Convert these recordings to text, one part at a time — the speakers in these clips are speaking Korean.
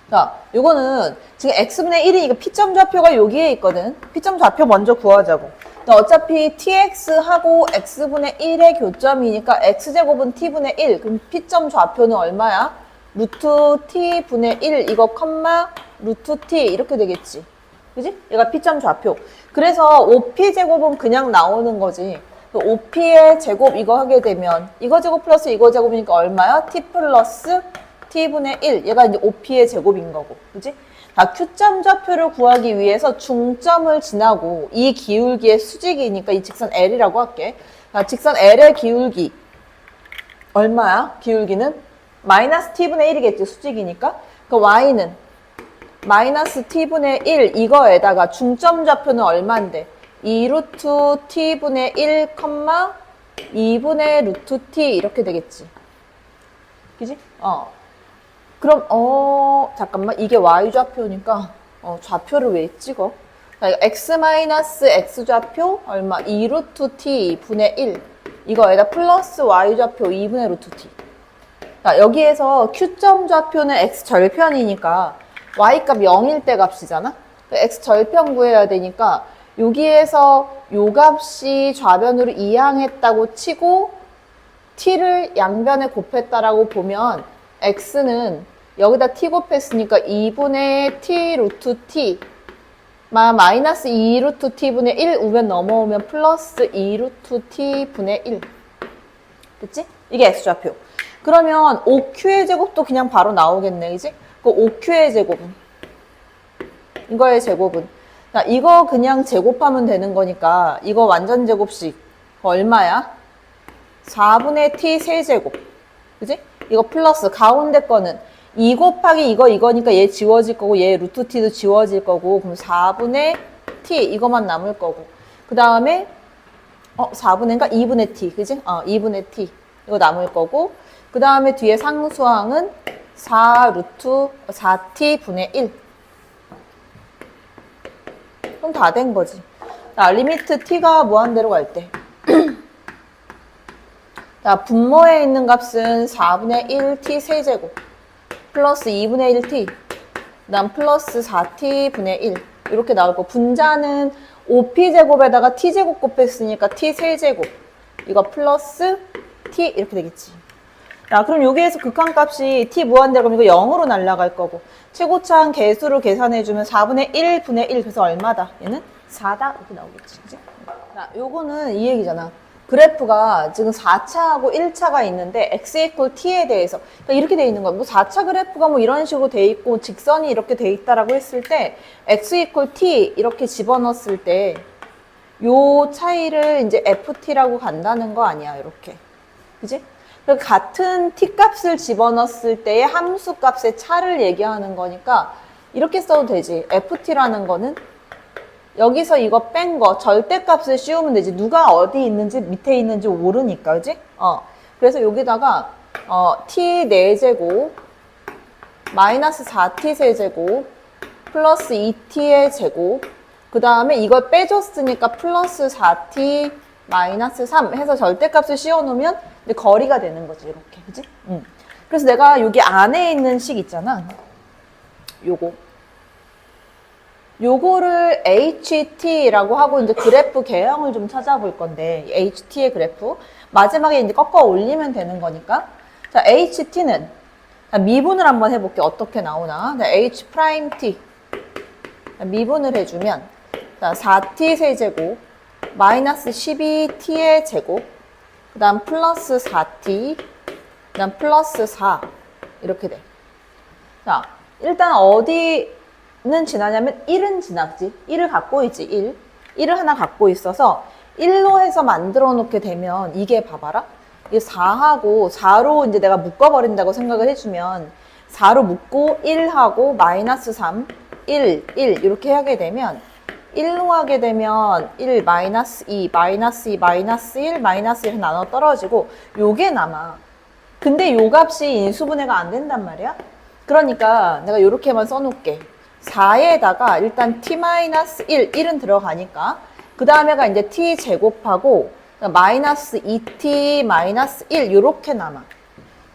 자, 요거는 지금 x분의 1이 이거 p점 좌표가 여기에 있거든. p점 좌표 먼저 구하자고. 근데 어차피 tx하고 x분의 1의 교점이니까 x제곱은 t분의 1. 그럼 p점 좌표는 얼마야? 루트 t분의 1 이거 컴마 루트 t 이렇게 되겠지. 그지? 얘가 p점 좌표. 그래서 5p제곱은 그냥 나오는 거지. 5p의 제곱 이거 하게 되면 이거 제곱 플러스 이거 제곱이니까 얼마야? t 플러스 t분의 1. 얘가 이제 5p의 제곱인 거고. 그지? 자, q점 좌표를 구하기 위해서 중점을 지나고 이 기울기의 수직이니까 이 직선 L이라고 할게. 자, 직선 L의 기울기 얼마야? 기울기는 마이너스 t분의 1이겠지. 수직이니까. 그 y는 마이너스 t분의 1 이거에다가 중점 좌표는 얼마인데? 2루트 t분의 1, 2분의 루트 t 이렇게 되겠지. 그지? 그럼 잠깐만 이게 y좌표니까 좌표를 왜 찍어? 자, 이거 x 좌표 얼마? 2루트 t 분의 1 이거에다 플러스 y좌표 2분의 루트 t. 자, 여기에서 q점 좌표는 x 절편이니까 y값 0일 때 값이잖아? x 절편 구해야 되니까 여기에서 요 값이 좌변으로 이항했다고 치고 t를 양변에 곱했다라고 보면 x는 여기다 t 곱했으니까 2분의 t 루트 t 마이너스 2 루트 t분의 1 우변 넘어오면 플러스 2 루트 t분의 1 됐지? 이게 x좌표. 그러면 5q의 제곱도 그냥 바로 나오겠네, 그지? 그 5q의 제곱은 이거의 제곱은 자, 이거 그냥 제곱하면 되는 거니까 이거 완전 제곱식 얼마야? 4분의 t 세제곱 그지? 이거 플러스 가운데 거는 2 곱하기 이거니까 얘 지워질 거고 얘 루트 t도 지워질 거고 그럼 4분의 t 이거만 남을 거고 그 다음에 4분의인가? 2분의 t 그지? 2분의 t 이거 남을 거고 그 다음에 뒤에 상수항은 4t 분의 1 그럼 다 된 거지. 자, 리미트 t가 무한대로 갈 때. 자, 분모에 있는 값은 4분의 1t 세제곱 플러스 2분의 1t 그 다음 플러스 4t 분의 1 이렇게 나올 거. 분자는 5p제곱에다가 t제곱 곱했으니까 t 세제곱 이거 플러스 t 이렇게 되겠지. 자, 그럼 여기에서 극한값이 t 무한대로 그럼 이거 0으로 날아갈 거고 최고차항 개수로 계산해주면 4분의 1분의 1 그래서 얼마다? 얘는 4다 이렇게 나오겠지. 그치? 자, 요거는 이 얘기잖아. 그래프가 지금 4차하고 1차가 있는데 x equal t에 대해서 그러니까 이렇게 돼 있는 거야. 뭐 4차 그래프가 뭐 이런 식으로 돼 있고 직선이 이렇게 돼 있다라고 했을 때 x equal t 이렇게 집어넣었을 때 요 차이를 이제 ft라고 간다는 거 아니야. 이렇게. 그지? 같은 t값을 집어넣었을 때의 함수 값의 차를 얘기하는 거니까 이렇게 써도 되지. ft라는 거는 여기서 이거 뺀 거 절대값을 씌우면 되지. 누가 어디 있는지 밑에 있는지 모르니까. 그지? 그래서 여기다가 t 4제곱 마이너스 4t 세제곱 플러스 2t의 제곱 그 다음에 이걸 빼줬으니까 플러스 4t 마이너스 3 해서 절대값을 씌워놓으면 근데 거리가 되는 거지. 이렇게. 그지? 그래서 내가 여기 안에 있는 식 있잖아. 요거를 HT라고 하고 이제 그래프 개형을 좀 찾아볼 건데 HT의 그래프 마지막에 이제 꺾어 올리면 되는 거니까 자 HT는 자, 미분을 한번 해볼게. 어떻게 나오나? 자, H 프라임 T 자, 미분을 해주면 자 4T 세제곱 마이너스 12T의 제곱 그 다음 플러스 4T 그 다음 플러스 4 이렇게 돼. 자 일단 어디는 지나냐면 1은 지났지. 1을 갖고 있지. 1을 하나 갖고 있어서 1로 해서 만들어 놓게 되면 이게 봐봐라. 이게 4하고 4로 이제 내가 묶어버린다고 생각을 해주면 4로 묶고 1하고 마이너스 3 1 이렇게 하게 되면 1로 하게 되면 1 마이너스 2 마이너스 2 마이너스 1 마이너스 1 나눠 떨어지고 요게 남아. 근데 요 값이 인수분해가 안 된단 말이야. 그러니까 내가 요렇게만 써놓을게. 4에다가 일단 t-1 1은 들어가니까 그 다음에가 이제 t 제곱하고 마이너스 2t 마이너스 1 요렇게 남아.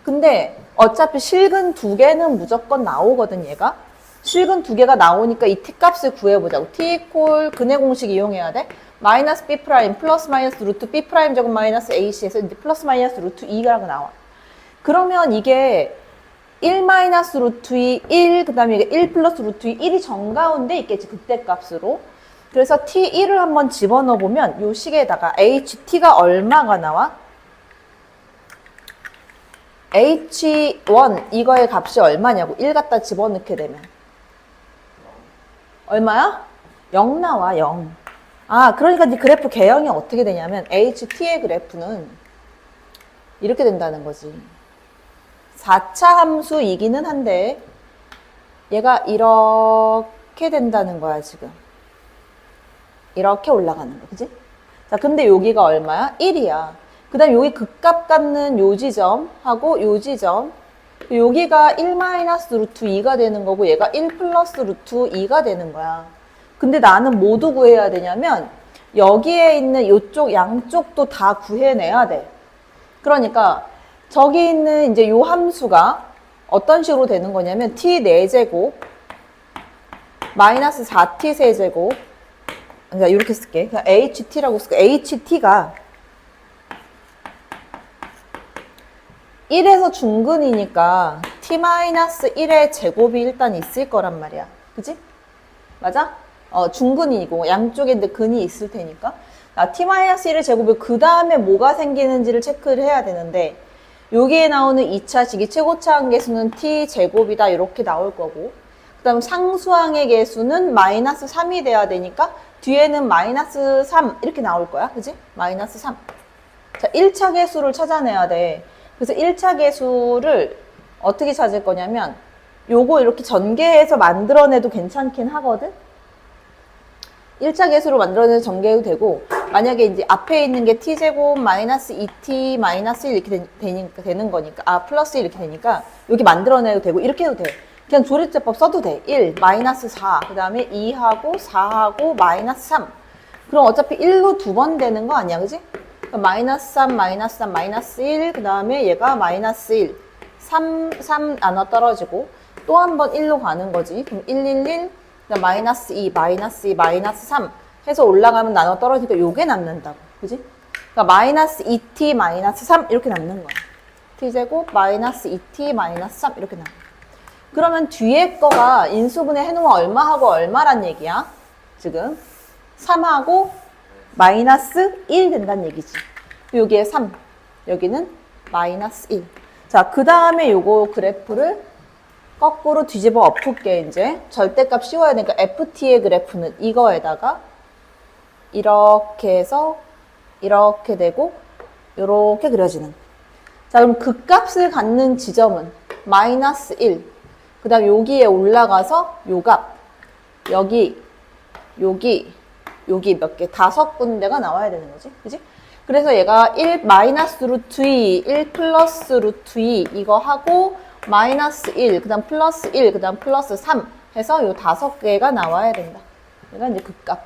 근데 어차피 실근 두 개는 무조건 나오거든, 얘가. 실근 두 개가 나오니까 이 t 값을 구해보자고. t 이퀄 근해 공식 이용해야 돼. 마이너스 b 프라임 플러스 마이너스 루트 b 프라임 제곱 마이너스 ac에서 이제 플러스 마이너스 루트 2가 나와. 그러면 이게 1 마이너스 루트 2, 1, 그 다음에 이게 1 플러스 루트 2, 1이 정가운데 있겠지, 그때 값으로. 그래서 t1을 한번 집어넣어 보면 요 식에다가 ht가 얼마가 나와? h1 이거의 값이 얼마냐고 1 갖다 집어넣게 되면 얼마야? 0 나와, 0. 아, 그러니까 이 그래프 개형이 어떻게 되냐면 ht의 그래프는 이렇게 된다는 거지. 4차 함수이기는 한데 얘가 이렇게 된다는 거야, 지금. 이렇게 올라가는 거, 그지? 자, 근데 여기가 얼마야? 1이야. 그 다음 여기 극값 갖는 요 지점하고 요 지점. 여기가 1 마이너스 루트 2가 되는 거고 얘가 1 플러스 루트 2가 되는 거야. 근데 나는 뭐도 구해야 되냐면 여기에 있는 요쪽 양쪽도 다 구해내야 돼. 그러니까 저기 있는 이제 요 함수가 어떤 식으로 되는 거냐면 t 4제곱 마이너스 4t 세제곱 그러니까 이렇게 쓸게. 그냥 ht라고 쓸게. ht가 1에서 중근이니까 t-1의 제곱이 일단 있을 거란 말이야. 그지? 맞아? 중근이고 양쪽에 근데 근이 있을 테니까 t-1의 제곱이 그 다음에 뭐가 생기는지를 체크를 해야 되는데 여기에 나오는 2차식이 최고차 항계수는 t제곱이다 이렇게 나올 거고 그 다음 상수항의 계수는 마이너스 3이 돼야 되니까 뒤에는 마이너스 3 이렇게 나올 거야. 그지? 마이너스 3. 자, 1차 계수를 찾아내야 돼. 그래서 1차 계수를 어떻게 찾을 거냐면 요거 이렇게 전개해서 만들어내도 괜찮긴 하거든? 1차 계수로 만들어내도 전개해도 되고 만약에 이제 앞에 있는 게 t제곱 마이너스 2t 마이너스 1 이렇게 되는 거니까 플러스 1 이렇게 되니까 여기 만들어내도 되고 이렇게 해도 돼. 그냥 조립제법 써도 돼. 1, 마이너스 4, 그 다음에 2하고 4하고 마이너스 3. 그럼 어차피 1로 두 번 되는 거 아니야, 그지? 마이너스 3, 마이너스 3, 마이너스 1, 그 다음에 얘가 마이너스 1, 3, 3 나눠 떨어지고 또 한 번 1로 가는 거지. 그럼 1, 1, 1, 그다음 마이너스 2, 마이너스 2, 마이너스 3 해서 올라가면 나눠 떨어지니까 요게 남는다고. 그지? 그러니까 마이너스 2t, 마이너스 3 이렇게 남는 거야. t제곱, 마이너스 2t, 마이너스 3 이렇게 남는 거야. 그러면 뒤에 거가 인수분해 해놓으면 얼마하고 얼마란 얘기야? 지금 3하고 마이너스 1 된다는 얘기지. 여기에 3, 여기는 마이너스 1. 자, 그 다음에 요거 그래프를 거꾸로 뒤집어 엎을게, 이제. 절대값 씌워야 되니까 ft의 그래프는 이거에다가 이렇게 해서 이렇게 되고 이렇게 그려지는. 자, 그럼 그 값을 갖는 지점은 마이너스 1. 그 다음 여기에 올라가서 요 값. 여기 몇 개, 5군데가 나와야 되는 거지. 그지? 그래서 얘가 1 마이너스 루트 2, 1 플러스 루트 2 이거 하고 마이너스 1, 그 다음 플러스 1, 그 다음 플러스 3 해서 요 5개가 나와야 된다. 얘가 이제 그 값.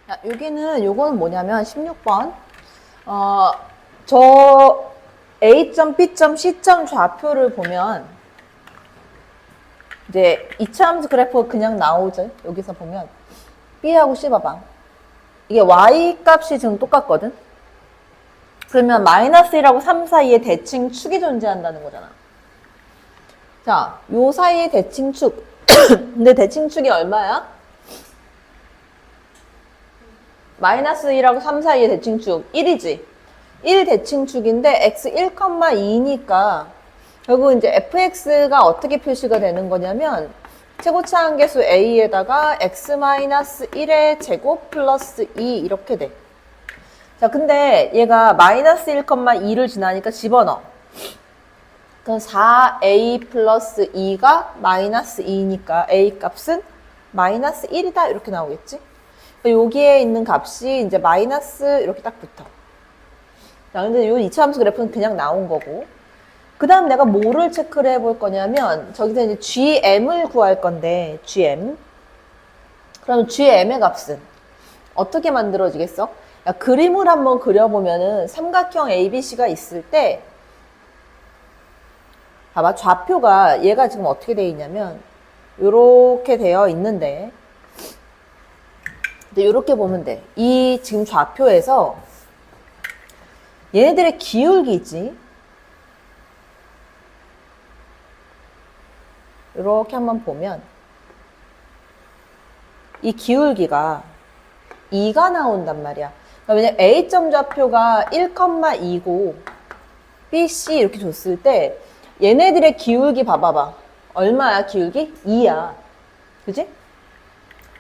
자, 여기는 요거는 뭐냐면 16번. 저 A점, B점, C점 좌표를 보면 이제 2차 함수 그래프가 그냥 나오죠. 여기서 보면 B하고 C 봐봐. 이게 Y 값이 지금 똑같거든. 그러면 마이너스 1하고 3 사이에 대칭 축이 존재한다는 거잖아. 자, 요 사이에 대칭 축. 근데 대칭 축이 얼마야? 마이너스 1하고 3 사이에 대칭 축 1이지. 1 대칭 축인데 x 1,2니까 결국 이제 fx가 어떻게 표시가 되는 거냐면 최고차 항계수 a에다가 x-1의 제곱 플러스 2 이렇게 돼. 자, 근데 얘가 마이너스 1,2를 지나니까 집어넣어. 그럼 4a 플러스 2가 마이너스 2니까 a 값은 마이너스 1이다 이렇게 나오겠지? 여기에 있는 값이 이제 마이너스 이렇게 딱 붙어. 자, 근데 요 2차 함수 그래프는 그냥 나온 거고. 그 다음 내가 뭐를 체크를 해볼 거냐면, 저기서 이제 GM을 구할 건데, GM. 그럼 GM의 값은 어떻게 만들어지겠어? 그림을 한번 그려보면은 삼각형 ABC가 있을 때 봐봐, 좌표가 얘가 지금 어떻게 되어 있냐면 요렇게 되어 있는데 이렇게 보면 돼. 이 지금 좌표에서 얘네들의 기울기지. 이렇게 한번 보면 이 기울기가 2가 나온단 말이야. 왜냐면 A점 좌표가 1,2고 BC 이렇게 줬을 때 얘네들의 기울기 봐봐봐. 얼마야 기울기? 2야. 그지?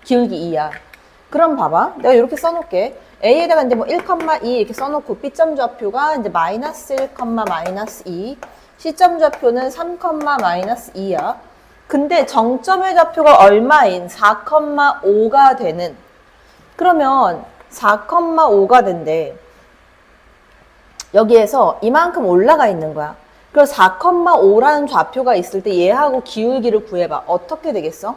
기울기 2야. 그럼 봐봐. 내가 이렇게 써놓을게. A에다가 이제 뭐 1,2 이렇게 써놓고 B점 좌표가 이제 마이너스 1, 마이너스 2. C점 좌표는 3, 마이너스 2야. 근데 정점의 좌표가 얼마인? 4,5가 되는. 그러면 4,5가 된대. 여기에서 이만큼 올라가 있는 거야. 그래서 4,5라는 좌표가 있을 때 얘하고 기울기를 구해봐. 어떻게 되겠어?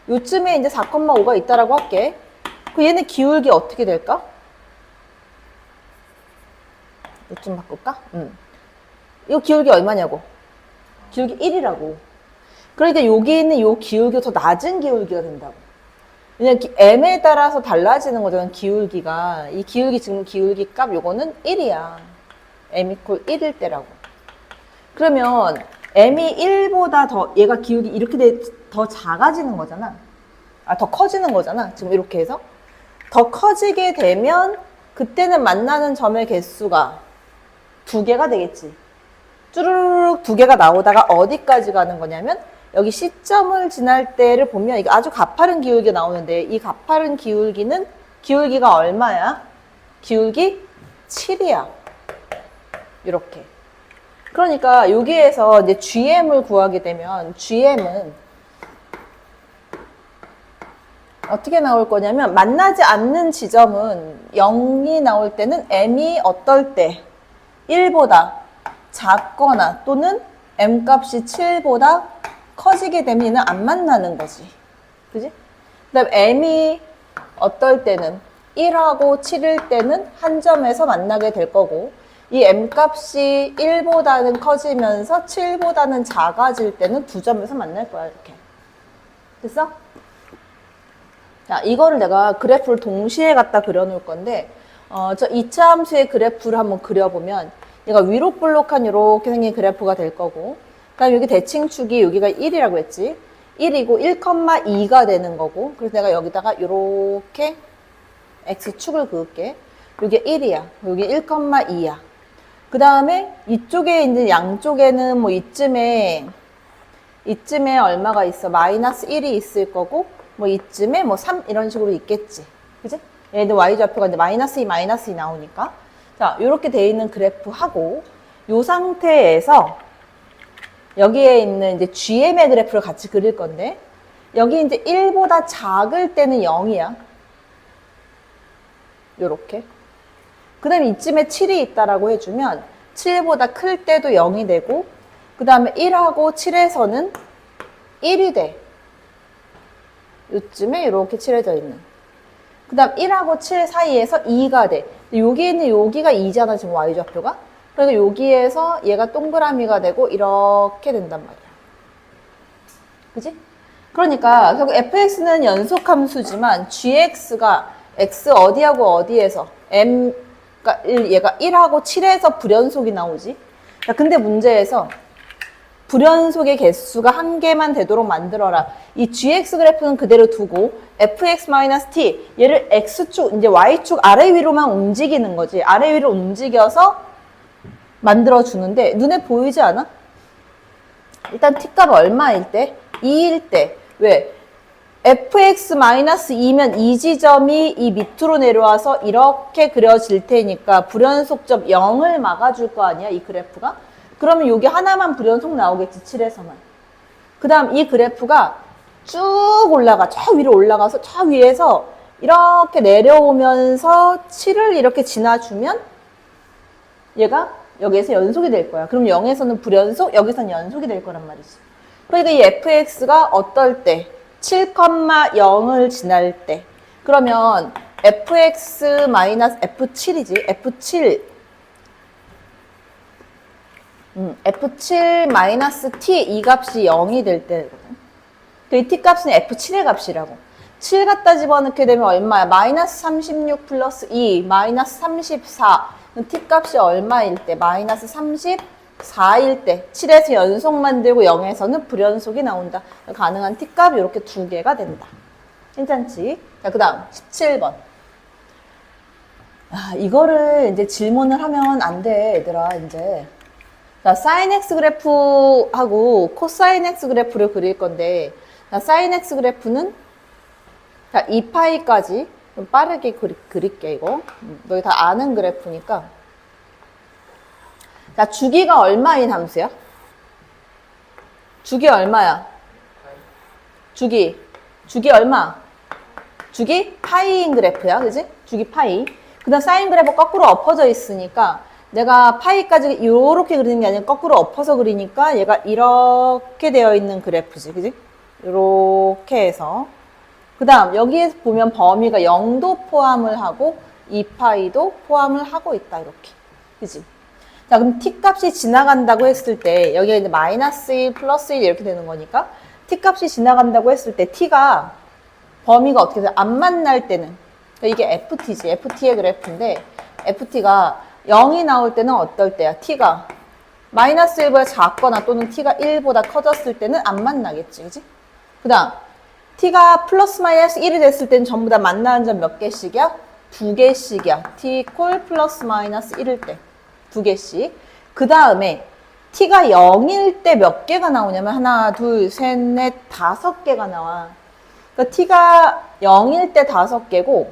요쯤에 이제 4,5가 있다라고 할게. 그 얘네 기울기 어떻게 될까? 요쯤 바꿀까? 이거 기울기 얼마냐고? 기울기 1이라고. 그러니까 여기 있는 요 기울기가 더 낮은 기울기가 된다고. 왜냐면 m에 따라서 달라지는 거잖아, 기울기가. 이 기울기, 지금 기울기 값 요거는 1이야. m equal 1일 때라고. 그러면 m이 1보다 더, 얘가 기울기 이렇게 더 작아지는 거잖아. 더 커지는 거잖아. 지금 이렇게 해서. 더 커지게 되면 그때는 만나는 점의 개수가 2개가 되겠지. 쭈르륵 2개가 나오다가 어디까지 가는 거냐면 여기 C점을 지날 때를 보면 이게 아주 가파른 기울기가 나오는데 이 가파른 기울기는 기울기가 얼마야? 기울기 7이야. 이렇게. 그러니까 여기에서 이제 GM을 구하게 되면 GM은 어떻게 나올 거냐면 만나지 않는 지점은 0이 나올 때는 M이 어떨 때 1보다 작거나 또는 M값이 7보다 커지게 되면 얘는 안 만나는 거지. 그지? 그 다음 M이 어떨 때는 1하고 7일 때는 한 점에서 만나게 될 거고 이 M값이 1보다는 커지면서 7보다는 작아질 때는 두 점에서 만날 거야. 이렇게. 됐어? 자, 이거를 내가 그래프를 동시에 갖다 그려놓을 건데 저 2차 함수의 그래프를 한번 그려보면 얘가 위로 볼록한 이렇게 생긴 그래프가 될 거고 그 다음에 여기 대칭축이 여기가 1이라고 했지. 1이고 1,2가 되는 거고 그래서 내가 여기다가 이렇게 X축을 그을게. 여기 1이야. 여기 1,2야. 그 다음에 이쪽에 이제 양쪽에는 뭐 이쯤에 얼마가 있어? 마이너스 1이 있을 거고 뭐 이쯤에 뭐 3 이런 식으로 있겠지. 그지? 얘들 Y좌표가 이제 마이너스 2, 마이너스 2 나오니까. 자, 요렇게 돼 있는 그래프하고 요 상태에서 여기에 있는 이제 GM의 그래프를 같이 그릴 건데 여기 이제 1보다 작을 때는 0이야. 요렇게. 그 다음에 이쯤에 7이 있다라고 해주면 7보다 클 때도 0이 되고 그 다음에 1하고 7에서는 1이 돼. 요쯤에 이렇게 칠해져 있는. 그 다음 1하고 7 사이에서 2가 돼. 여기 있는 여기가 2잖아, 지금 Y좌표가. 그러니까 여기에서 얘가 동그라미가 되고 이렇게 된단 말이야. 그지? 그러니까 결국 fx는 연속함수지만 gx가 x 어디하고 어디에서 m, 그러니까 얘가 1하고 7에서 불연속이 나오지. 근데 문제에서 불연속의 개수가 한 개만 되도록 만들어라. 이 gx 그래프는 그대로 두고 fx-t 얘를 x축, 이제 y축 아래 위로만 움직이는 거지. 아래 위로 움직여서 만들어 주는데 눈에 보이지 않아? 일단 t값 얼마일 때? 2일 때. 왜? fx-2면 이 지점이 이 밑으로 내려와서 이렇게 그려질 테니까 불연속점 0을 막아줄 거 아니야, 이 그래프가? 그러면 여기 하나만 불연속 나오겠지, 7에서만. 그 다음 이 그래프가 쭉 올라가, 저 위로 올라가서 저 위에서 이렇게 내려오면서 7을 이렇게 지나주면 얘가 여기에서 연속이 될 거야. 그럼 0에서는 불연속, 여기서는 연속이 될 거란 말이지. 그러니까 이 fx가 어떨 때? 7,0을 지날 때. 그러면 fx 마이너스 f7이지. f7 f7 마이너스 t 이 값이 0이 될 때거든. 그 t 값은 f7의 값이라고. 7 갖다 집어넣게 되면 얼마야? 마이너스 36 플러스 2 마이너스 34. t 값이 얼마일 때? 마이너스 34일 때. 7에서 연속 만들고 0에서는 불연속이 나온다. 가능한 t 값이 이렇게 두 개가 된다. 괜찮지? 자, 그 다음 17번. 아, 이거를 이제 질문을 하면 안 돼, 얘들아, 이제. 자, sin x 그래프하고 코사인 x 그래프를 그릴 건데, 자, sin x 그래프는 자, 2파이까지 좀 빠르게 그릴게, 이거. 너희 다 아는 그래프니까. 자, 주기가 얼마인 함수야? 주기 얼마야? 주기 얼마? 주기 파이인 그래프야, 그지? 주기 파이. 그 다음 사인 그래프 거꾸로 엎어져 있으니까 내가 파이까지 이렇게 그리는 게 아니라 거꾸로 엎어서 그리니까 얘가 이렇게 되어 있는 그래프지, 그지? 이렇게 해서. 그 다음 여기에 보면 범위가 0도 포함을 하고 2파이도 포함을 하고 있다, 이렇게. 그지? 자, 그럼 t 값이 지나간다고 했을 때 여기가 이제 마이너스 1 플러스 1 이렇게 되는 거니까 t 값이 지나간다고 했을 때 t가 범위가 어떻게 돼? 안 만날 때는 이게 ft지. ft의 그래프인데 ft가 0이 나올 때는 어떨 때야? t가 마이너스 1보다 작거나 또는 t가 1보다 커졌을 때는 안 만나겠지, 그지? 그 다음 t가 플러스 마이너스 1이 됐을 때는 전부 다 만나는 점 몇 개씩이야? 두 개씩이야. t 콜 플러스 마이너스 1일 때 두 개씩. 그 다음에 t가 0일 때 몇 개가 나오냐면 하나, 둘, 셋, 넷, 5개가 나와. 그러니까 t가 0일 때 5개고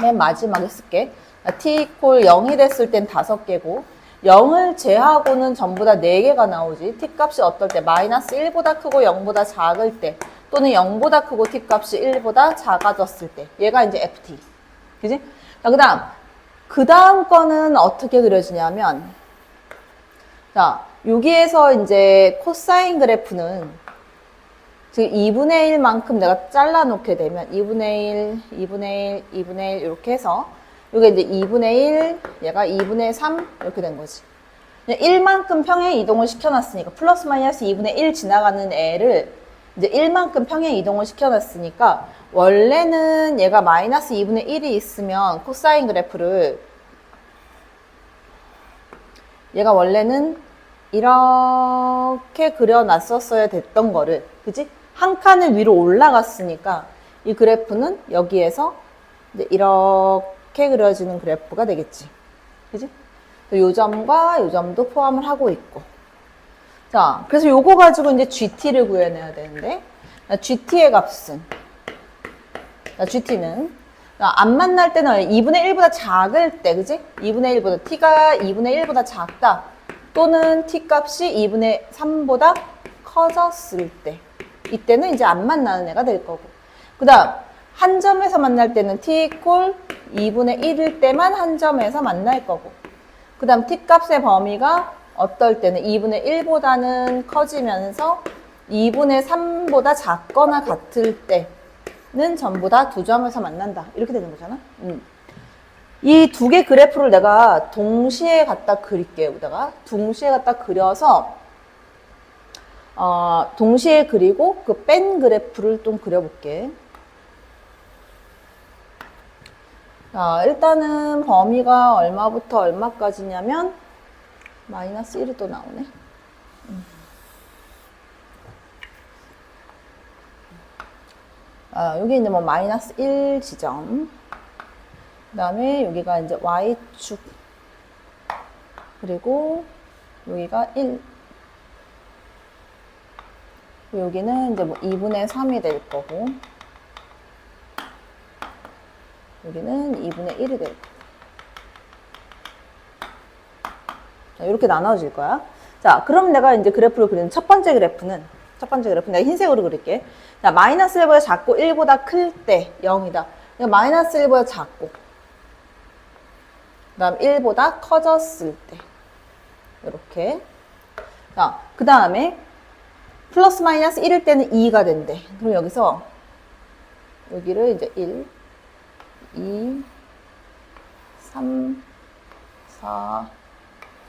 맨 마지막에 쓸게. t 콜 0이 됐을 땐 5개고 0을 제하고는 전부 다 4개가 나오지. t 값이 어떨 때? 마이너스 1보다 크고 0보다 작을 때 또는 0보다 크고 t 값이 1보다 작아졌을 때 얘가 이제 ft. 그지? 자, 그 다음 거는 어떻게 그려지냐면 자, 여기에서 이제 코사인 그래프는 지금 2분의 1만큼 내가 잘라 놓게 되면 2분의 1, 2분의 1, 2분의 1 이렇게 해서 이게 이제 2분의 1, 얘가 2분의 3 이렇게 된 거지. 1만큼 평행 이동을 시켜놨으니까 플러스 마이너스 2분의 1 지나가는 애를 이제 1만큼 평행 이동을 시켜놨으니까 원래는 얘가 마이너스 2분의 1이 있으면 코사인 그래프를 얘가 원래는 이렇게 그려놨었어야 됐던 거를, 그지? 한 칸을 위로 올라갔으니까 이 그래프는 여기에서 이제 이렇게 그려지는 그래프가 되겠지. 그지? 요 점과 요 점도 포함을 하고 있고. 자, 그래서 요거 가지고 이제 GT를 구해내야 되는데, GT의 값은, GT는 안 만날 때는 2분의 1보다 작을 때, 그지? 2분의 1보다, t가 2분의 1보다 작다. 또는 t 값이 2분의 3보다 커졌을 때. 이때는 이제 안 만나는 애가 될 거고. 그 다음, 한 점에서 만날 때는 t 콜 2분의 1일 때만 한 점에서 만날 거고. 그 다음, t 값의 범위가 어떨 때는 2분의 1보다는 커지면서 2분의 3보다 작거나 같을 때는 전부 다 두 점에서 만난다. 이렇게 되는 거잖아. 이 두 개 그래프를 내가 동시에 갖다 그릴게요. 여기다가 동시에 갖다 그려서 동시에 그리고 그 뺀 그래프를 좀 그려볼게. 자, 일단은 범위가 얼마부터 얼마까지냐면 마이너스 1이 또 나오네. 여기 이제 뭐 마이너스 1 지점. 그 다음에 여기가 이제 Y축. 그리고 여기가 1. 여기는 이제 뭐 2분의 3이 될 거고. 여기는 2분의 1이 될 거고. 자, 이렇게 나눠질 거야. 자, 그럼 내가 이제 그래프를 그리는 첫 번째 그래프는 내가 흰색으로 그릴게. 자, 마이너스 1보다 작고 1보다 클 때 0이다. 그러니까 마이너스 1보다 작고 그 다음 1보다 커졌을 때 이렇게. 자, 그 다음에 플러스 마이너스 1일 때는 2가 된대. 그럼 여기서 여기를 이제 1 2, 3, 4,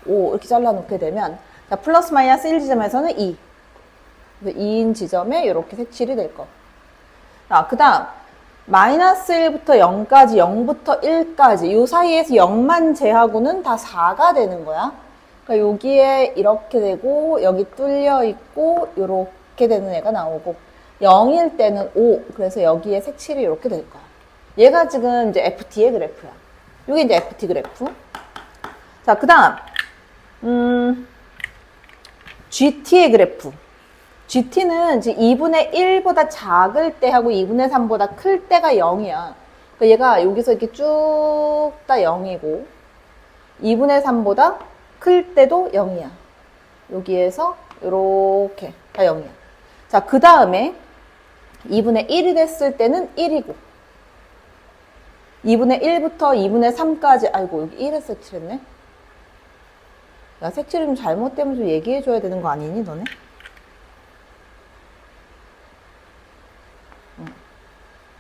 5 이렇게 잘라놓게 되면 자, 플러스 마이너스 1 지점에서는 2. 2인 지점에 이렇게 색칠이 될 거. 자, 그 다음 마이너스 1부터 0까지, 0부터 1까지 이 사이에서 0만 제하고는 다 4가 되는 거야. 그러니까 여기에 이렇게 되고 여기 뚫려 있고 이렇게 되는 애가 나오고 0일 때는 5. 그래서 여기에 색칠이 이렇게 될 거야. 얘가 지금 이제 FT의 그래프야. 이게 이제 FT 그래프. 자, 그 다음 GT의 그래프. GT는 지금 2분의 1보다 작을 때 하고 2분의 3보다 클 때가 0이야. 그러니까 얘가 여기서 이렇게 쭉 다 0이고 2분의 3보다 클 때도 0이야. 여기에서 이렇게 다 0이야. 자, 그 다음에 2분의 1이 됐을 때는 1이고 2분의 1부터 2분의 3까지 아이고 여기 1에 색칠했네. 야, 색칠이 좀 잘못되면 좀 얘기해줘야 되는 거 아니니 너네?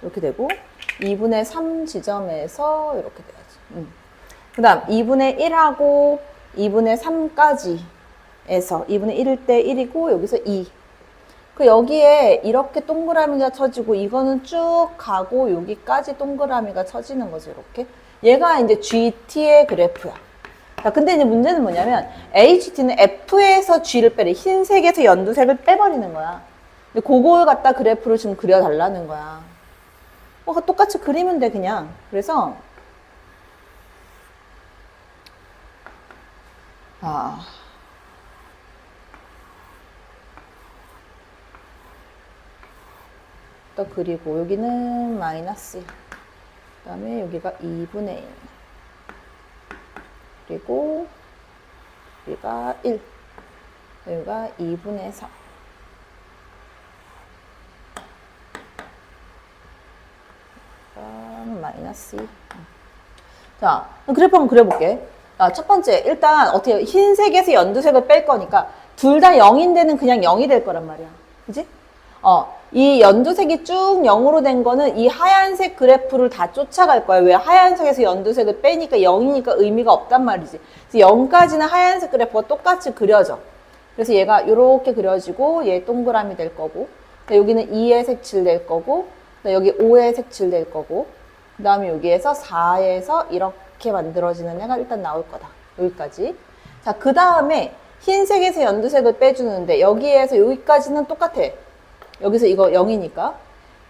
이렇게 되고 2분의 3 지점에서 이렇게 돼야지. 그 다음 2분의 1하고 2분의 3까지 에서 2분의 1일 때 1이고 여기서 2. 그 여기에 이렇게 동그라미가 쳐지고 이거는 쭉 가고 여기까지 동그라미가 쳐지는 거죠. 이렇게. 얘가 이제 GT의 그래프야. 자, 근데 이제 문제는 뭐냐면 HT는 F에서 G를 빼래. 흰색에서 연두색을 빼버리는 거야. 근데 그걸 갖다 그래프로 지금 그려달라는 거야. 똑같이 그리면 돼 그냥. 그래서 또 그리고 여기는 마이너스 1. 그 다음에 여기가 2분의 1. 그리고 여기가 1. 여기가 2분의 3. 마이너스 2. 자, 그래프 한번 그려볼게. 자, 첫 번째, 일단 어떻게 흰색에서 연두색을 뺄 거니까 둘 다 0인 데는 그냥 0이 될 거란 말이야. 그지? 이 연두색이 쭉 0으로 된 거는 이 하얀색 그래프를 다 쫓아갈 거야. 왜? 하얀색에서 연두색을 빼니까 0이니까 의미가 없단 말이지. 그래서 0까지는 하얀색 그래프가 똑같이 그려져. 그래서 얘가 이렇게 그려지고 얘 동그라미 될 거고 여기는 2에 색칠될 거고 여기 5에 색칠될 거고 그 다음에 여기에서 4에서 이렇게 만들어지는 애가 일단 나올 거다. 여기까지. 자, 그 다음에 흰색에서 연두색을 빼주는데 여기에서 여기까지는 똑같아. 여기서 이거 0이니까.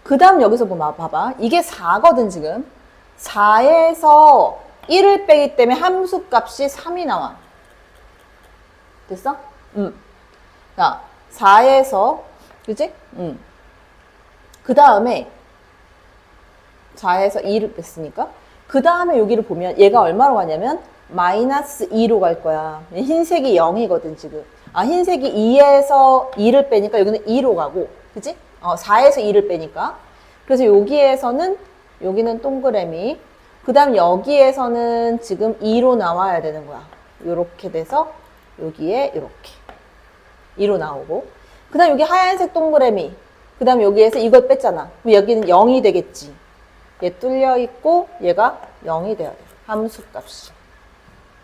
그 다음 여기서 보면 봐봐. 이게 4거든 지금. 4에서 1을 빼기 때문에 함수값이 3이 나와. 됐어? 자, 4에서 그지? 그 다음에 4에서 2를 뺐으니까 그 다음에 여기를 보면 얘가 얼마로 가냐면 마이너스 2로 갈 거야. 흰색이 0이거든 지금. 흰색이 2에서 2를 빼니까 여기는 2로 가고 그치? 4에서 2를 빼니까 그래서 여기에서는 여기는 동그라미 그 다음 여기에서는 지금 2로 나와야 되는 거야. 요렇게 돼서 여기에 이렇게 2로 나오고 그 다음 여기 하얀색 동그라미 그 다음 여기에서 이걸 뺐잖아. 그럼 여기는 0이 되겠지. 얘 뚫려 있고 얘가 0이 돼야 돼. 함수값이.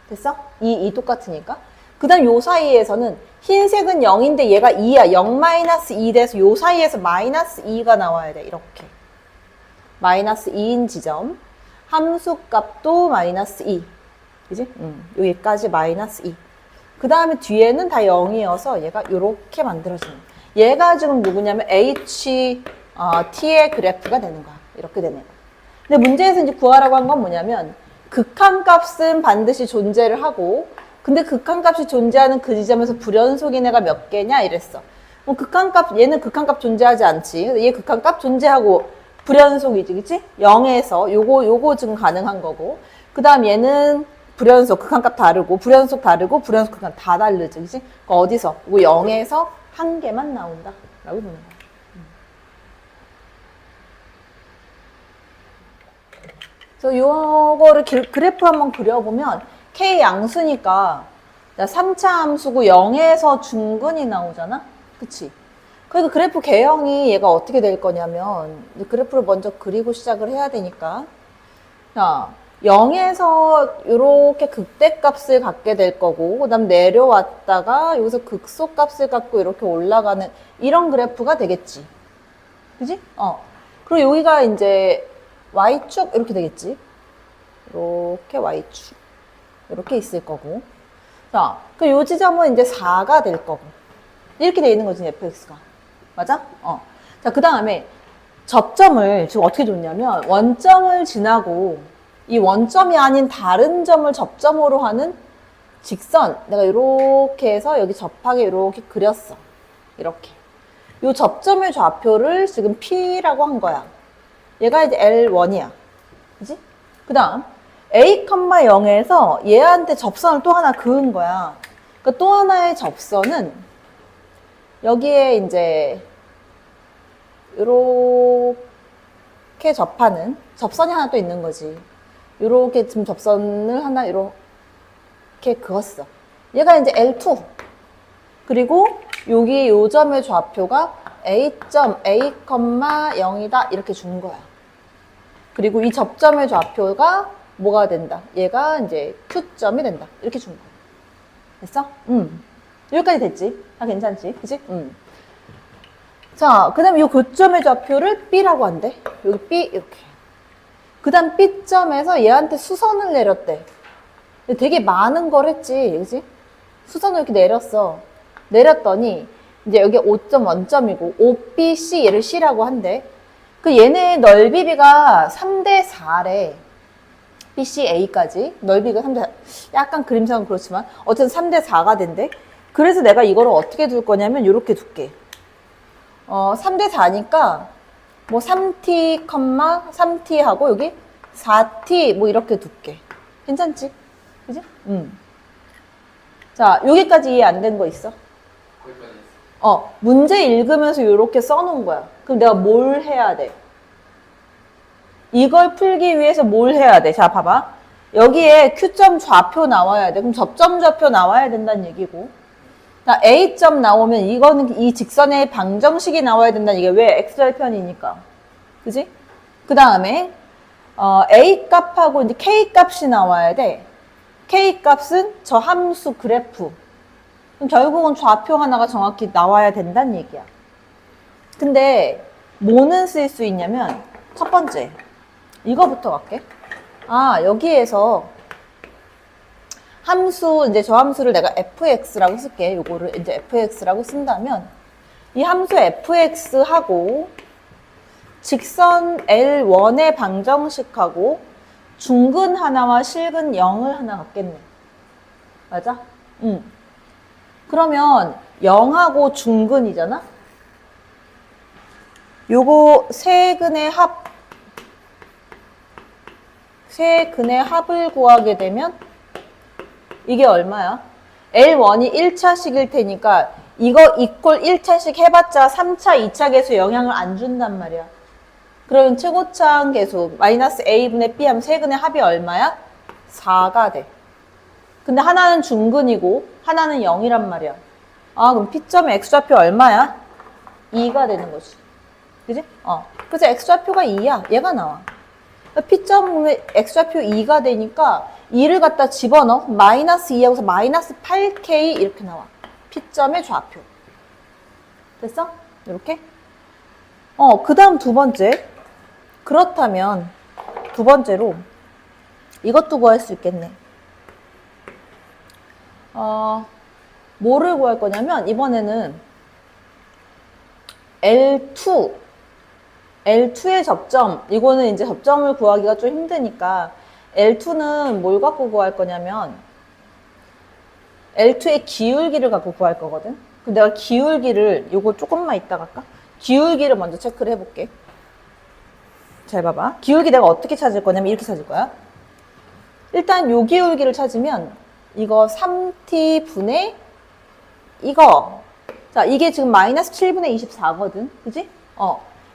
됐어? 이 똑같으니까. 그 다음 요 사이에서는 흰색은 0인데 얘가 2야. 0-2 돼서 요 사이에서 마이너스 2가 나와야 돼. 이렇게. 마이너스 2인 지점. 함수값도 마이너스 2. 그지? 여기까지 마이너스 2. 그 다음에 뒤에는 다 0이어서 얘가 요렇게 만들어지는 거야. 얘가 지금 누구냐면 HT의 그래프가 되는 거야. 이렇게 되는 거야. 근데 문제에서 이제 구하라고 한 건 뭐냐면 극한값은 반드시 존재를 하고 근데 극한값이 존재하는 그 지점에서 불연속인 애가 몇 개냐 이랬어. 뭐 극한값 얘는 극한값 존재하지 않지. 얘 극한값 존재하고 불연속이지, 그치? 0에서 요거 지금 가능한 거고. 그 다음 얘는 불연속 극한값 다르고 불연속 다르고 불연속 극한 다 다르지, 그치? 그러니까 어디서? 이거 0에서 한 개만 나온다. 라고 보는 거야. 그래서 요거를 그래프 한번 그려보면 K 양수니까 3차 함수고 0에서 중근이 나오잖아? 그치? 그러니까 그래프 개형이 얘가 어떻게 될 거냐면 그래프를 먼저 그리고 시작을 해야 되니까 자, 0에서 이렇게 극대값을 갖게 될 거고, 그 다음 내려왔다가 여기서 극소값을 갖고 이렇게 올라가는 이런 그래프가 되겠지. 그지? 그리고 여기가 이제 Y축 이렇게 되겠지. 이렇게 Y축. 이렇게 있을 거고. 자, 그 요 지점은 이제 4가 될 거고. 이렇게 돼 있는 거지, fx가. 맞아? 자, 그 다음에 접점을 지금 어떻게 줬냐면, 원점을 지나고 이 원점이 아닌 다른 점을 접점으로 하는 직선. 내가 이렇게 해서 여기 접하게 이렇게 그렸어. 이렇게. 이 접점의 좌표를 지금 P라고 한 거야. 얘가 이제 L1이야. 그지? 그 다음, A, 0에서 얘한테 접선을 또 하나 그은 거야. 그러니까 또 하나의 접선은 여기에 이제 이렇게 접하는 접선이 하나 또 있는 거지. 이렇게 지금 접선을 하나 이렇게 그었어. 얘가 이제 L2. 그리고 여기 요 점의 좌표가 A.A, 0이다 이렇게 준 거야. 그리고 이 접점의 좌표가 뭐가 된다? 얘가 이제 Q점이 된다. 이렇게 준 거야. 됐어? 여기까지 됐지? 다 괜찮지? 그치? 자, 그 다음에 이 교점의 좌표를 B라고 한대. 여기 B 이렇게. 그 다음 B점에서 얘한테 수선을 내렸대. 되게 많은 걸 했지. 그치? 수선을 이렇게 내렸어. 내렸더니 이제 여기 5점 원점이고 OBC 얘를 C라고 한대. 그 얘네 넓이비가 3대 4래. BCA까지 넓이가 3대 4. 약간 그림상은 그렇지만 어쨌든 3대 4가 된대. 그래서 내가 이거를 어떻게 둘 거냐면 이렇게 둘게. 3대 4니까 뭐 3t, 3t 하고 여기 4t 뭐 이렇게 둘게. 괜찮지? 그지? 자, 여기까지 이해 안 된 거 있어? 문제 읽으면서 이렇게 써놓은 거야. 그럼 내가 뭘 해야 돼? 이걸 풀기 위해서 뭘 해야 돼? 자, 봐봐. 여기에 Q점 좌표 나와야 돼. 그럼 접점 좌표 나와야 된다는 얘기고. 자, A점 나오면 이거는 이 직선의 방정식이 나와야 된다는 얘기야. 왜? X절편이니까. 그지? 그 다음에 A 값하고 이제 K 값이 나와야 돼. K 값은 저 함수 그래프. 그럼 결국은 좌표 하나가 정확히 나와야 된다는 얘기야. 근데 뭐는 쓸 수 있냐면 첫 번째 이거부터 갈게. 여기에서 함수, 이제 저 함수를 내가 fx라고 쓸게. 요거를 이제 fx라고 쓴다면 이 함수 fx하고 직선 L1의 방정식하고 중근 하나와 실근 0을 하나 갖겠네. 맞아? 그러면 0하고 중근이잖아? 요거 세 근의 합을 구하게 되면 이게 얼마야? L1이 1차식일 테니까 이거 이퀄 1차식 해봤자 3차, 2차 계수 영향을 안 준단 말이야. 그러면 최고차항 계수 마이너스 A분의 B 하면 세 근의 합이 얼마야? 4가 돼. 근데 하나는 중근이고 하나는 0이란 말이야. 그럼 P점의 X좌표 얼마야? 2가 되는 거지. 그지? 그래서 X좌표가 2야. 얘가 나와. P점의 X좌표 2가 되니까 2를 갖다 집어넣어. 마이너스 2하고서 마이너스 8K 이렇게 나와. P점의 좌표. 됐어? 이렇게? 그 다음 두 번째. 그렇다면 두 번째로 이것도 구할 수 있겠네. 뭐를 구할 거냐면 이번에는 L2의 접점, 이거는 이제 접점을 구하기가 좀 힘드니까 L2는 뭘 갖고 구할 거냐면 L2의 기울기를 갖고 구할 거거든. 그럼 내가 기울기를 요거 조금만 이따 갈까? 기울기를 먼저 체크를 해볼게. 잘 봐봐. 기울기 내가 어떻게 찾을 거냐면 이렇게 찾을 거야. 일단 요 기울기를 찾으면 이거 3t 분의 이거. 자, 이게 지금 마이너스 7분의 24거든. 그지?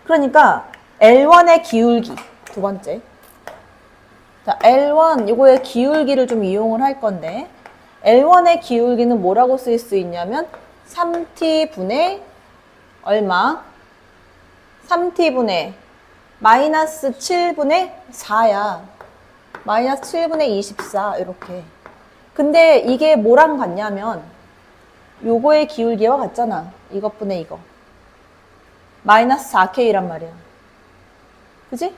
그러니까 L1의 기울기 두 번째. 자, L1 이거의 기울기를 좀 이용을 할 건데 L1의 기울기는 뭐라고 쓸 수 있냐면 3t 분의 얼마? 3t 분의 마이너스 7분의 4야. 마이너스 7분의 24 이렇게. 근데 이게 뭐랑 같냐면 요거의 기울기와 같잖아. 이것분의 이거. 마이너스 4K란 말이야. 그지?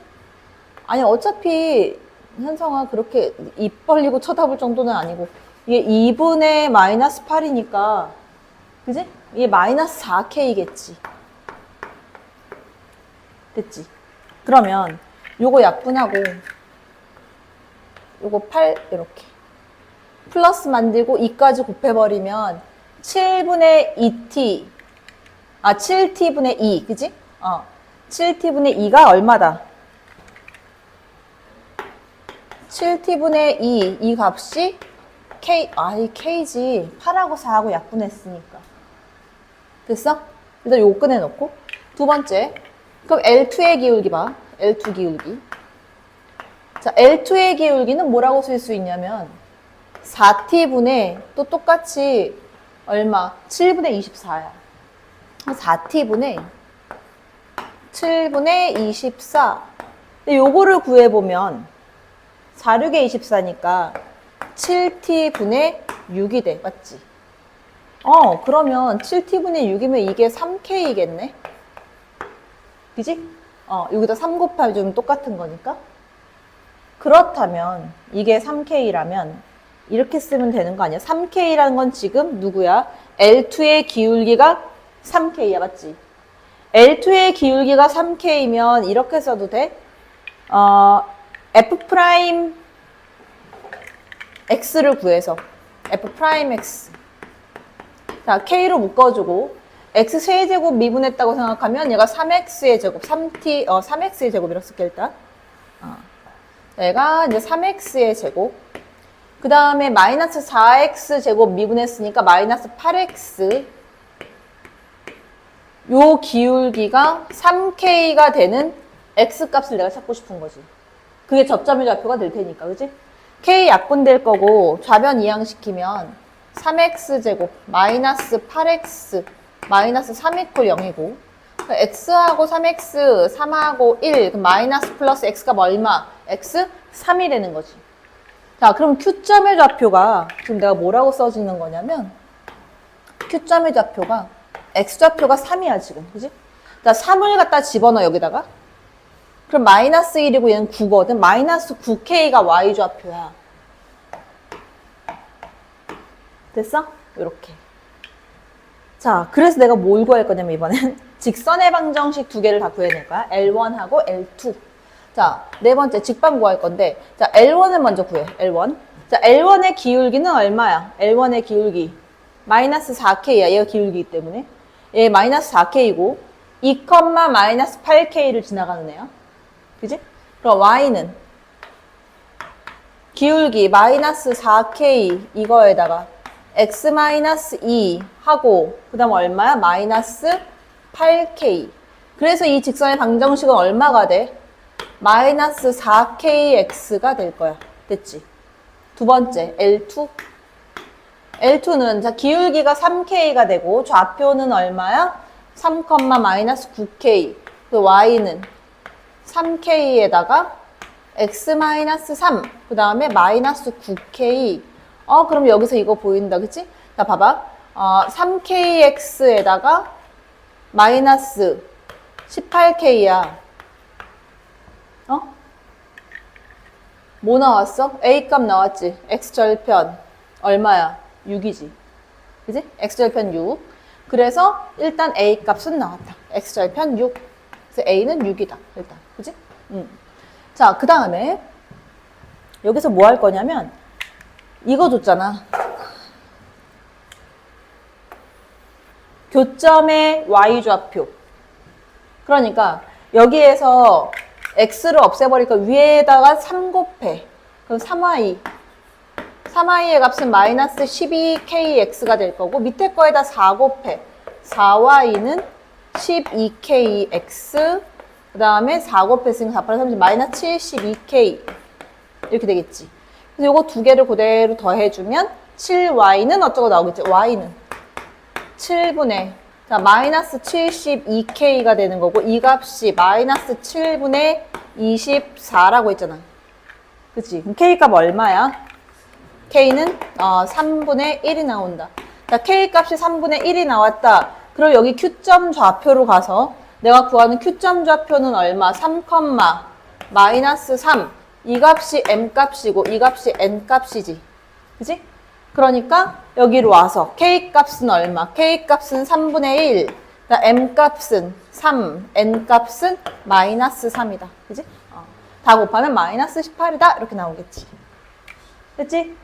아니 어차피 현성아 그렇게 입 벌리고 쳐다볼 정도는 아니고 이게 2분의 마이너스 8이니까 그지? 이게 마이너스 4K겠지. 됐지? 그러면 요거 약분하고 요거 8 이렇게 플러스 만들고 2까지 곱해버리면 7분의 2t 7t분의 2 그지? 7t분의 2가 얼마다? 7t분의 2 이 값이 k 이 k지 8하고 4하고 약분했으니까 됐어? 일단 요거 꺼내놓고 두 번째 그럼 L2의 기울기 봐. L2 기울기. 자, L2의 기울기는 뭐라고 쓸 수 있냐면 4t분의 또 똑같이 얼마? 7분의 24야. 4t분의 7분의 24. 근데 요거를 구해보면 4, 6에 24니까 7t분의 6이 돼. 맞지? 그러면 7t분의 6이면 이게 3k겠네? 그지? 여기다 3 곱해주면 똑같은 거니까. 그렇다면 이게 3K라면 이렇게 쓰면 되는 거 아니야? 3K라는 건 지금 누구야? L2의 기울기가 3K야, 맞지? L2의 기울기가 3K면 이렇게 써도 돼? F 프라임 X를 구해서 F 프라임 X. 자, K로 묶어주고 X 세제곱 미분했다고 생각하면 얘가 3X의 제곱, 3X의 제곱 이렇게 쓸게 일단. 얘가 이제 3X의 제곱. 그 다음에 마이너스 4X 제곱 미분했으니까 마이너스 8X. 요 기울기가 3K가 되는 X 값을 내가 찾고 싶은 거지. 그게 접점의 좌표가 될 테니까, 그지? K 약분될 거고 좌변 이항시키면 3X 제곱 마이너스 8X 마이너스 3 이퀄 0이고 x하고 3x, 3하고 1 그럼 마이너스 플러스 x가 얼마? x 3이 되는 거지. 자, 그럼 Q점의 좌표가 지금 내가 뭐라고 써지는 거냐면 Q점의 좌표가 x좌표가 3이야 지금, 그지? 자, 3을 갖다 집어넣어 여기다가. 그럼 마이너스 1이고 얘는 9거든. 마이너스 9k가 y좌표야. 됐어? 이렇게. 자, 그래서 내가 뭘 구할 거냐면 이번엔 직선의 방정식 두 개를 다 구해낼 거야. L1하고 L2. 자, 네 번째 직방 구할 건데 자, L1을 먼저 구해. L1. 자, L1의 기울기는 얼마야? L1의 기울기 마이너스 4K야. 얘가 기울기이기 때문에. 얘 마이너스 4K고 2, 마이너스 8K를 지나가는 애야. 그지? 그럼 Y는 기울기 마이너스 4K 이거에다가 x-2 하고 그 다음 얼마야? 마이너스 8k. 그래서 이 직선의 방정식은 얼마가 돼? 마이너스 4kx가 될 거야. 됐지? 두 번째 L2. L2는 자 기울기가 3k가 되고 좌표는 얼마야? 3, 마이너스 9k. 그 y는 3k에다가 x-3 그 다음에 마이너스 9k. 그럼 여기서 이거 보인다, 그치? 자, 봐봐. 3kx에다가 마이너스 18k야. 뭐 나왔어? A값 나왔지? X절편 얼마야? 6이지. 그지? X절편 6. 그래서 일단 A값은 나왔다. X절편 6. 그래서 A는 6이다. 일단. 그지? 자, 그 다음에 여기서 뭐 할 거냐면 이거 줬잖아. 교점의 y좌표. 그러니까 여기에서 x를 없애버리니까 위에다가 3 곱해. 그럼 3y. 3y의 값은 마이너스 12kx가 될 거고 밑에 거에다 4 곱해. 4y는 12kx 그 다음에 4 곱했으니까 4, 8, 30 마이너스 72k 이렇게 되겠지. 그래서 요거 두 개를 그대로 더해주면 7y는 어쩌고 나오겠지. y는 7분의 자 마이너스 72k가 되는 거고 이 값이 마이너스 7분의 24라고 했잖아. 그치? 그럼 K값 얼마야? K는 3분의 1이 나온다. 자, K값이 3분의 1이 나왔다. 그럼 여기 Q점 좌표로 가서 내가 구하는 Q점 좌표는 얼마? 3, 마이너스 3. 이 값이 M값이고 이 값이 N값이지. 그치? 그러니까 여기로 와서 K값은 얼마? K값은 3분의 1. M값은 3, N값은 마이너스 3이다. 그치? 다 곱하면 마이너스 18이다. 이렇게 나오겠지. 그치?